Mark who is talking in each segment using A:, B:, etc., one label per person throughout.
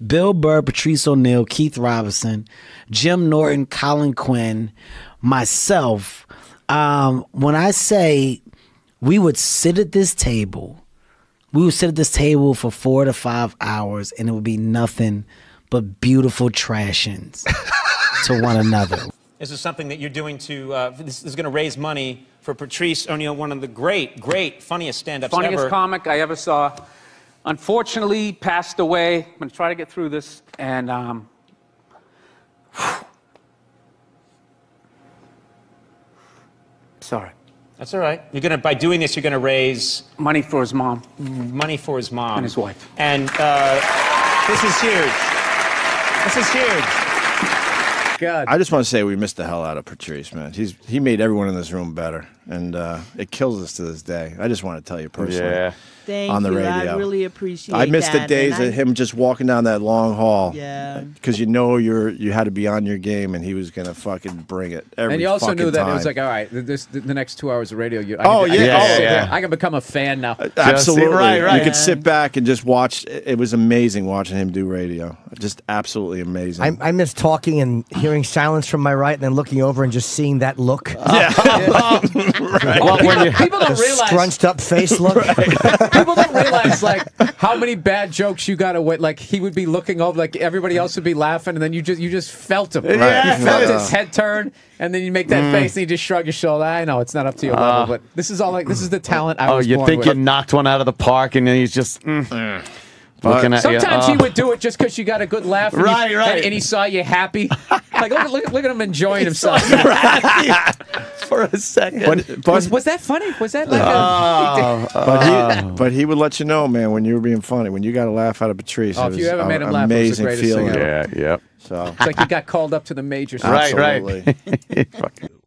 A: Bill Burr, Patrice O'Neal, Keith Robinson, Jim Norton, Colin Quinn, myself. When I say we would sit at this table, for 4 to 5 hours, and it would be nothing but beautiful trashings to one another.
B: This is something that you're doing to, this is going to raise money for Patrice O'Neal, one of the great, funniest stand-ups ever.
C: Funniest comic I ever saw. Unfortunately, passed away. I'm going to try to get through this, and sorry.
B: That's all right. You're gonna, by doing this, you're gonna raise
C: money for his mom.
B: Money for his mom
C: and his wife.
B: And this is huge. This is huge.
D: God. I just want to say we missed the hell out of Patrice, man. He made everyone in this room better, and it kills us to this day. I just want to tell you personally.
E: Yeah.
F: Thank
D: on the
F: you.
D: radio.
F: I really appreciate that.
D: I miss the days of him just walking down that long hall.
F: Yeah.
D: Because you know you had to be on your game, and he was going to fucking bring it every
E: And you also knew that
D: time.
E: it was like, all right, the next 2 hours of radio. I can become a fan now.
D: Absolutely.
E: Right.
D: You could sit back and just watch. It was amazing watching him do radio. Just absolutely amazing.
G: I miss talking and hearing silence from my right and then looking over and just seeing that look.
D: Yeah.
E: Right. Well, people don't realize.
G: Scrunched up face look.
E: People don't realize like how many bad jokes you got away. Like he would be looking over, like everybody else would be laughing, and then you just felt him.
D: Right.
E: You felt his head turn, and then you make that face, and you just shrug your shoulder. I know it's not up to your level, but this is all like this is the talent. I was
H: you
E: born
H: think
E: with.
H: you knocked one out of the park, and then he's just looking at
E: Sometimes
H: you.
E: he would do it just because you got a good laugh, and
H: Right.
E: and he saw you happy. Like look at him enjoying himself.
H: For a second.
E: Was that funny? Was that like
D: but he would let you know, man, when you were being funny. When you got a laugh out of Patrice,
E: Oh,
D: it
E: if
D: was
E: you ever made him laugh, it was the
D: amazing
E: greatest
D: feeling.
E: thing ever.
H: Yep.
D: So
E: It's like you got called up to the majors.
D: absolutely.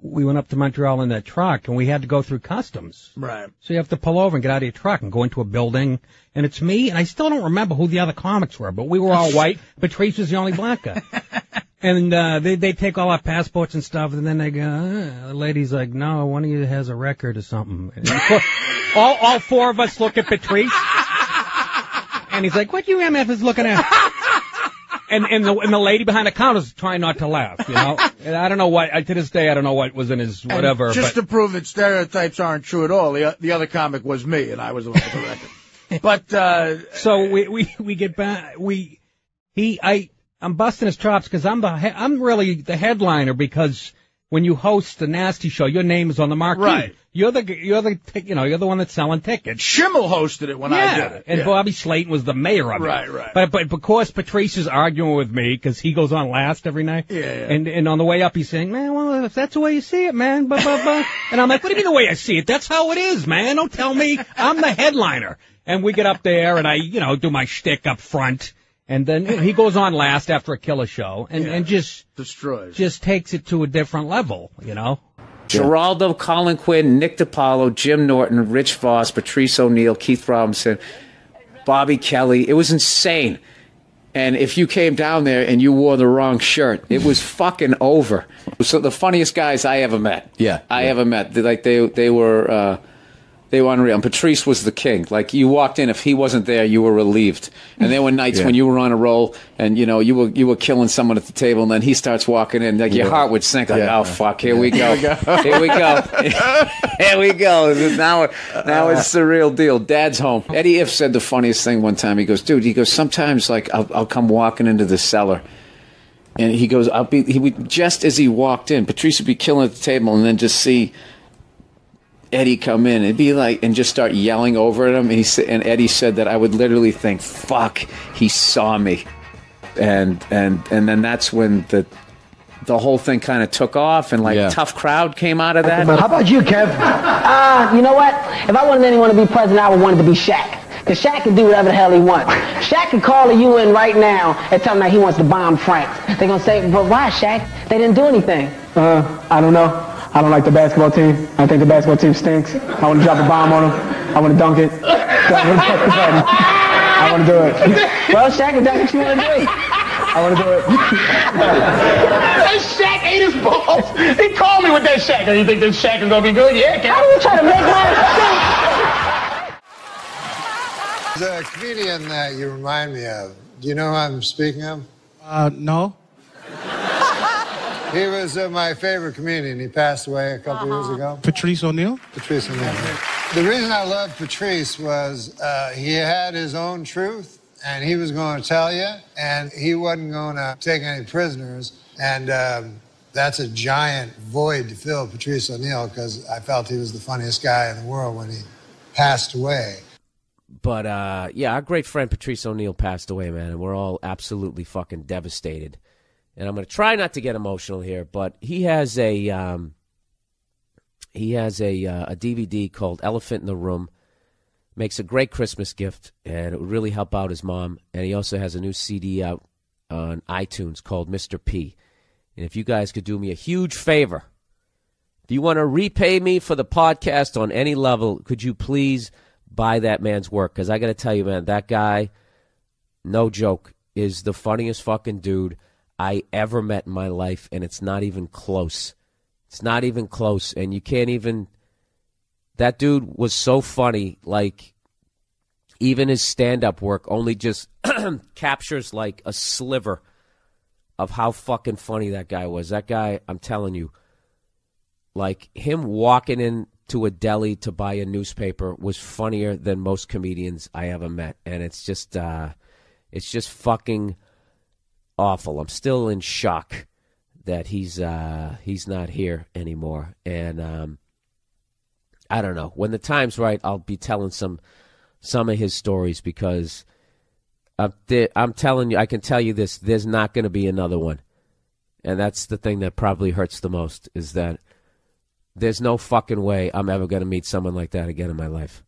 I: We went up to Montreal in that truck, and we had to go through customs.
F: Right.
I: So you have to pull over and get out of your truck and go into a building, and it's me, and I still don't remember who the other comics were, but we were all white. Patrice was the only black guy. And they take all our passports and stuff, and then they go, the lady's like, no, one of you has a record or something. And of course, all four of us look at Patrice, and he's like, what you MF is looking at? And the lady behind the counter is trying not to laugh, you know? And I don't know what, to this day, I don't know what was in his whatever.
J: And just to prove that stereotypes aren't true at all, the other comic was me, and I was the one with the record. But,
I: so we get back, I'm busting his chops because I'm really the headliner, because when you host the Nasty Show, your name is on the marquee.
J: Right.
I: You're the one that's selling tickets.
J: Schimmel hosted it when I did it.
I: And Bobby Slayton was the mayor of it.
J: Right.
I: But because Patrice is arguing with me because he goes on last every night.
J: Yeah.
I: And on the way up he's saying, man, well, if that's the way you see it, man, blah, blah, blah. And I'm like, what do you mean the way I see it? That's how it is, man. Don't tell me. I'm the headliner. And we get up there and I, do my shtick up front. And then he goes on last after a killer show and just
J: destroys.
I: Just takes it to a different level,
C: Geraldo, Colin Quinn, Nick DiPaolo, Jim Norton, Rich Voss, Patrice O'Neal, Keith Robinson, Bobby Kelly. It was insane. And if you came down there and you wore the wrong shirt, it was fucking over. So the funniest guys I ever met. I ever met. Like they were unreal. And Patrice was the king. Like you walked in, if he wasn't there, you were relieved. And there were nights when you were on a roll, and you were killing someone at the table, and then he starts walking in, like your heart would sink. Like, oh fuck, here we go, here we go, here we go. Now it's the real deal. Dad's home. Eddie Iff said the funniest thing one time. He goes, dude, sometimes like I'll come walking into the cellar. And he goes, he would, just as he walked in, Patrice would be killing at the table, and then just see Eddie come in and be like, and just start yelling over at him. And Eddie said that I would literally think, fuck, he saw me. And then that's when the whole thing kind of took off, and tough crowd came out of that.
K: How about you, Kev? You know what? If I wanted anyone to be president, I would want it to be Shaq. Because Shaq can do whatever the hell he wants. Shaq can call a UN right now and tell him that he wants to bomb France. They're going to say, but why, Shaq? They didn't do anything. I don't know. I don't like the basketball team. I think the basketball team stinks. I want to drop a bomb on them. I want to dunk it. I want to do it. Well, Shaq, if that's what you want to do, I want to do it. That Shaq ate his balls. He called me with that Shaq. Do you think this Shaq is going to be good? Yeah, Cal. How are you trying to make my
L: There's a comedian that you remind me of.
F: Do you know who I'm speaking of?
J: No.
F: He was my favorite comedian. He passed away a couple years ago.
J: Patrice O'Neal?
F: Patrice O'Neal. The reason I loved Patrice was he had his own truth, and he was going to tell you, and he wasn't going to take any prisoners. And that's a giant void to fill, Patrice O'Neal, because I felt he was the funniest guy in the world when he passed away.
L: But, yeah, our great friend Patrice O'Neal passed away, man, and we're all absolutely fucking devastated. And I'm going to try not to get emotional here, but he has a DVD called Elephant in the Room. Makes a great Christmas gift, and it would really help out his mom. And he also has a new CD out on iTunes called Mr. P. And if you guys could do me a huge favor, if you want to repay me for the podcast on any level, could you please buy that man's work? Because I got to tell you, man, that guy, no joke, is the funniest fucking dude I ever met in my life, and it's not even close. It's not even close, and you can't even... That dude was so funny, like, even his stand-up work only just captures, like, a sliver of how fucking funny that guy was. That guy, I'm telling you, like, him walking into a deli to buy a newspaper was funnier than most comedians I ever met, and it's just fucking awful. I'm still in shock that he's not here anymore. And I don't know. When the time's right, I'll be telling some of his stories, because I'm telling you, I can tell you this, there's not going to be another one. And that's the thing that probably hurts the most, is that there's no fucking way I'm ever going to meet someone like that again in my life.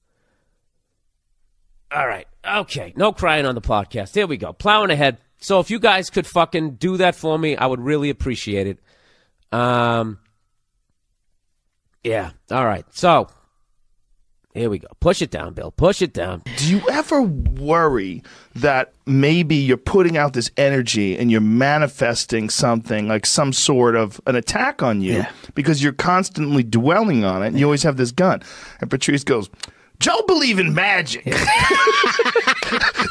L: All right. Okay. No crying on the podcast. Here we go. Plowing ahead. So if you guys could fucking do that for me, I would really appreciate it. Yeah. All right. So here we go. Push it down, Bill. Push it down.
M: Do you ever worry that maybe you're putting out this energy and you're manifesting something like some sort of an attack on you because you're constantly dwelling on it and you always have this gun? And Patrice goes, Joe believe in magic.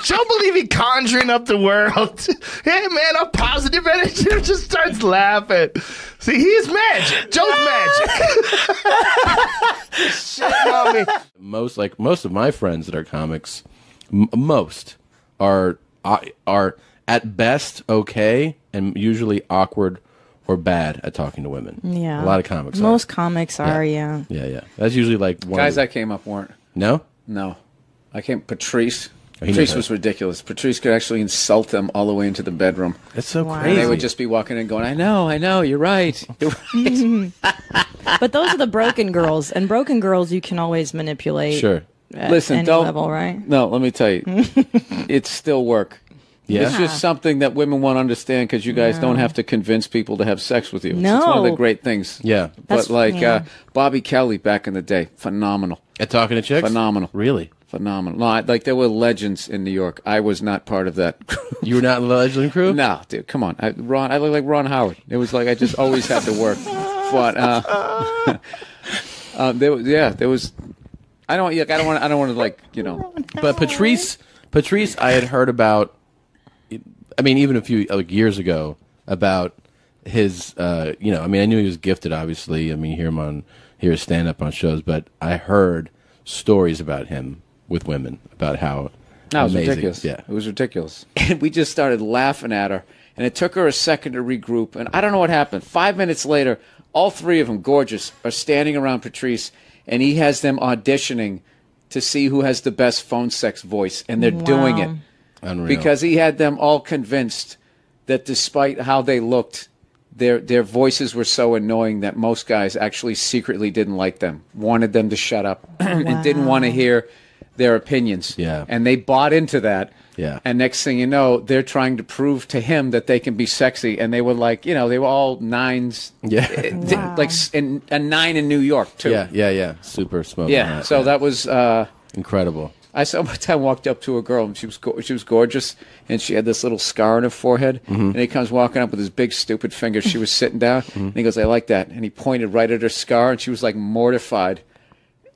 M: Joe believe in conjuring up the world. Hey, man, I'm positive energy. Just starts laughing. See, he's magic. Joe's magic. Shit on me.
N: Most of my friends that are comics, most are at best okay and usually awkward or bad at talking to women.
O: Yeah.
N: A lot of comics
O: Most comics are, yeah.
N: Yeah. That's usually like one
C: Guys that came up weren't.
N: No?
C: No. Patrice.
N: Oh,
C: Patrice was ridiculous. Patrice could actually insult them all the way into the bedroom.
N: That's so
C: crazy. And they would just be walking in going, I know, you're right. You're right.
O: But those are the broken girls. And broken girls you can always manipulate.
N: Sure.
O: At
C: Listen,
O: any level, right?
C: No, let me tell you. It's still work.
N: Yeah.
C: It's just something that women won't understand, because you guys don't have to convince people to have sex with you.
O: No.
C: It's one of the great things.
N: Yeah.
C: But Bobby Kelly back in the day, phenomenal.
N: At talking to chicks?
C: Phenomenal.
N: Really?
C: Phenomenal. No, there were legends in New York. I was not part of that crew.
N: You were not in the legend crew?
C: No, dude, come on. I look like Ron Howard. It was like I just always had to work. But there was. I don't want to like, you know.
N: But Patrice, I had heard about. I mean, even a few years ago, about his. I knew he was gifted. Obviously, I mean, hear his stand up on shows, but I heard stories about him with women, about how
C: no, it was
N: amazing.
C: ridiculous.
N: Yeah,
C: it was ridiculous. And we just started laughing at her, and it took her a second to regroup. And I don't know what happened. 5 minutes later, all three of them, gorgeous, are standing around Patrice, and he has them auditioning to see who has the best phone sex voice, and they're doing it.
N: Unreal.
C: Because he had them all convinced that despite how they looked, their voices were so annoying that most guys actually secretly didn't like them, wanted them to shut up, and didn't want to hear their opinions.
N: Yeah.
C: And they bought into that.
N: Yeah.
C: And next thing you know, they're trying to prove to him that they can be sexy. And they were like, they were all nines.
N: Yeah.
C: Wow. Like a 9 in New York, too.
N: Yeah. Super smoking.
C: Yeah. So that was
N: incredible.
C: I saw one time walked up to a girl, and she was gorgeous, and she had this little scar on her forehead, and he comes walking up with his big stupid finger. She was sitting down, and he goes, I like that. And he pointed right at her scar, and she was like mortified.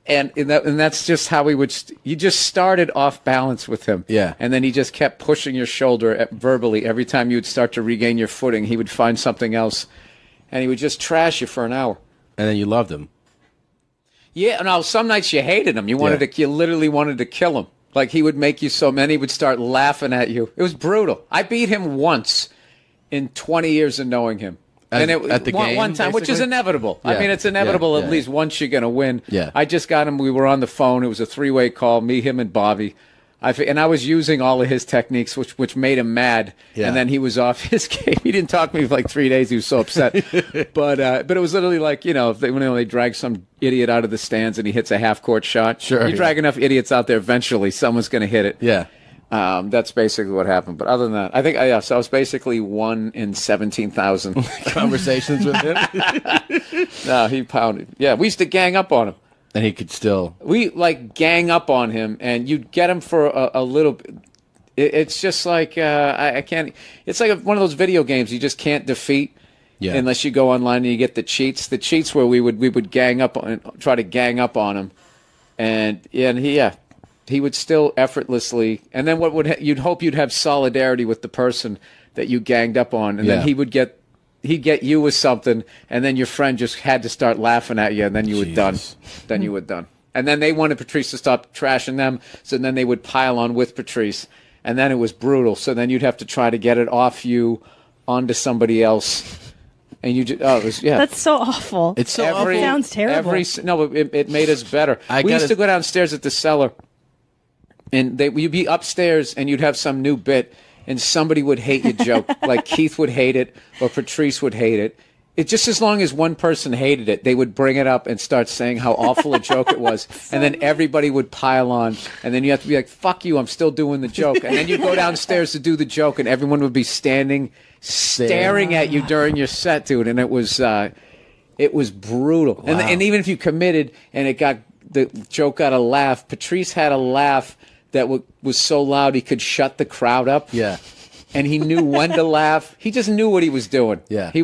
C: And that's just how we would. You just started off balance with him.
N: Yeah.
C: And then he just kept pushing your shoulder verbally. Every time you would start to regain your footing, he would find something else. And he would just trash you for an hour.
N: And then you loved him.
C: Yeah, no, some nights you hated him. You literally wanted to kill him. Like, he would make you so many, he would start laughing at you. It was brutal. I beat him once in 20 years of knowing him.
N: At the game,
C: one time, which is
N: basically?
C: inevitable.
N: Yeah.
C: I mean, it's inevitable
N: Yeah.
C: at least once you're going to win.
N: Yeah.
C: I just got him. We were on the phone. It was a 3-way call, me, him, and Bobby. And I was using all of his techniques, which made him mad.
N: Yeah.
C: And then he was off his game. He didn't talk to me for like 3 days. He was so upset. But it was literally like, when they drag some idiot out of the stands and he hits a half-court shot.
N: Sure,
C: You drag enough idiots out there, eventually someone's going to hit it.
N: Yeah.
C: That's basically what happened. But other than that, I think, so I was basically 1 in 17,000
N: conversations with him.
C: No, he pounded. Yeah, we used to gang up on him.
N: And he could still.
C: We gang up on him, and you'd get him for a little bit. It's just like, I can't. It's like one of those video games you just can't defeat unless you go online and you get the cheats. The cheats where we would gang up on, try to gang up on him, and he would still effortlessly. And then you'd hope you'd have solidarity with the person that you ganged up on, and then he'd get you with something, and then your friend just had to start laughing at you, and then you were done. Then you were done. And then they wanted Patrice to stop trashing them, so then they would pile on with Patrice, and then it was brutal. So then you'd have to try to get it off you onto somebody else. And you just,
O: That's so awful.
N: It's so awful.
O: It sounds terrible.
C: It made us better. We used to go downstairs at the cellar, and you'd be upstairs, and you'd have some new bit, and somebody would hate your joke. Like Keith would hate it, or Patrice would hate it. It just as long as one person hated it, they would bring it up and start saying how awful a joke it was. And then everybody would pile on. And then you have to be like, fuck you, I'm still doing the joke. And then you go downstairs to do the joke, and everyone would be staring at you during your set, dude. And it was brutal.
N: Wow.
C: And even if you committed and the joke got a laugh, Patrice had a laugh that was so loud he could shut the crowd up.
N: Yeah.
C: And he knew when to laugh. He just knew what he was doing.
N: Yeah.
C: He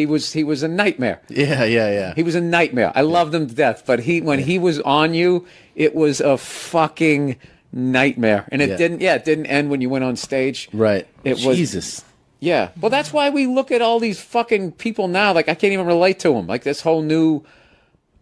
C: was a nightmare.
N: Yeah.
C: He was a nightmare. I loved him to death, but when he was on you, it was a fucking nightmare. And it didn't end when you went on stage.
N: Right.
C: Jesus. Yeah. Well, that's why we look at all these fucking people now. Like, I can't even relate to them. Like, this whole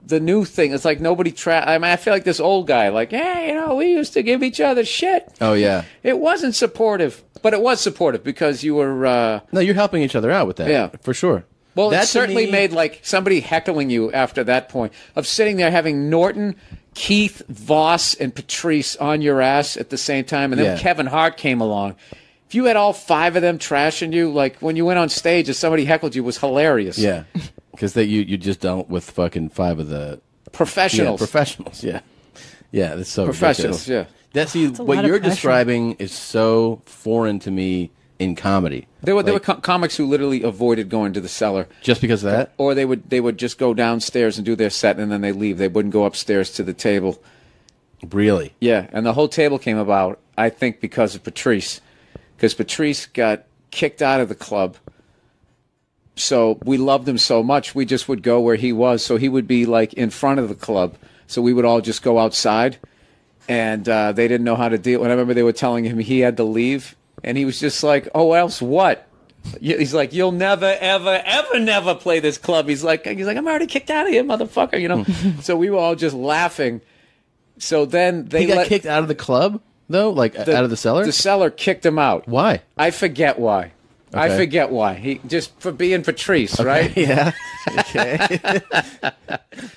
C: the new thing. It's like nobody I feel like this old guy, like, hey, we used to give each other shit.
N: Oh, yeah.
C: It wasn't supportive, but it was supportive because you were...
N: No, you're helping each other out with that.
C: Yeah.
N: For sure.
C: Well, that certainly made, like, somebody heckling you after that point of sitting there having Norton, Keith, Voss, and Patrice on your ass at the same time, and then Kevin Hart came along. If you had all 5 of them trashing you, like, when you went on stage, if somebody heckled you, it was hilarious.
N: Yeah. Because you just dealt with fucking 5 of the
C: professionals.
N: Yeah, professionals, yeah. Yeah, that's so
C: professionals,
N: ridiculous. That's what you're describing is so foreign to me in comedy.
C: There were comics who literally avoided going to the cellar
N: just because of that,
C: or they would just go downstairs and do their set and then they leave. They wouldn't go upstairs to the table.
N: Really?
C: Yeah, and the whole table came about, I think, because of Patrice, because Patrice got kicked out of the club. So we loved him so much, we just would go where he was. So he would be like in front of the club. So we would all just go outside, and they didn't know how to deal. And I remember they were telling him he had to leave, and he was just like, "Oh, else what?" He's like, "You'll never, ever, ever, never play this club." He's like, "I'm already kicked out of here, motherfucker." So we were all just laughing. So then
N: he got kicked out of the club, though, like out of the cellar.
C: The cellar kicked him out.
N: Why?
C: I forget why.
N: Okay.
C: I forget why. He just for being Patrice, right?
N: Yeah. Okay.